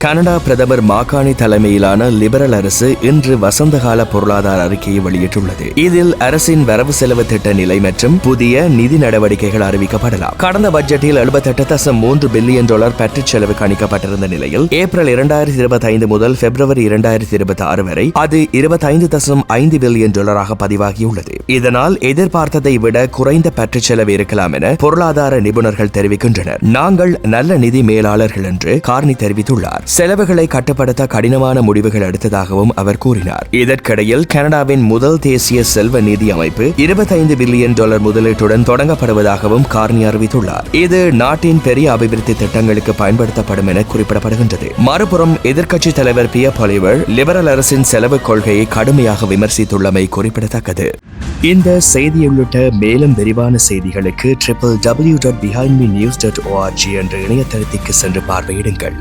Canada பிரதமர் மாகாணி தலைமையிலான liberal அரசு இன்று வசந்தகால பொருளாதார அறிக்கையை வெளியிட்டுள்ளது. இதில் அரசின் வரவு செலவு திட்ட நிலை மற்றும் புதிய நிதி நடவடிக்கைகள் அறிவிக்கப்படலாம். கடந்த பட்ஜெட்டில் 78.3 பில்லியன் டாலர் பற்றுச் செலவு கணிக்கப்பட்டிருந்த நிலையில் ஏப்ரல் 2025 முதல் பிப்ரவரி 2026 வரை அது 25.5 பில்லியன் டாலராக பதிவாகியுள்ளது. இதனால் எதிர்பார்த்ததை விட குறைந்த பற்றுச் செலவு இருக்கலாம் என பொருளாதார நிபுணர்கள் தெரிவிக்கின்றனர். நாங்கள் நல்ல நிதி மேலாளர்கள் என்று கார்னி தெரிவித்துள்ளார். செலவுகளை கட்டுப்படுத்த கடினமான முடிவுகள் எடுத்ததாகவும் அவர் கூறினார். இதற்கிடையில் கனடாவின் முதல் தேசிய செல்வ நிதி அமைப்பு 25 பில்லியன் டாலர் முதலீட்டுடன் தொடங்கப்படுவதாகவும் கார்னி அறிவித்துள்ளார். இது நாட்டின் பெரிய அபிவிருத்தி திட்டங்களுக்கு பயன்படுத்தப்படும் என குறிப்பிடப்படுகின்றது. மறுபுறம் எதிர்க்கட்சி தலைவர் பியர் பாலிவர் லிபரல் அரசின் செலவு கொள்கையை கடுமையாக விமர்சித்துள்ளமை குறிப்பிடத்தக்கது. இந்த செய்தி உள்ளிட்ட மேலும் விரிவான செய்திகளுக்கு www.behindmenews.org என்ற இணையதளத்திற்கு சென்று பார்வையிடுங்கள்.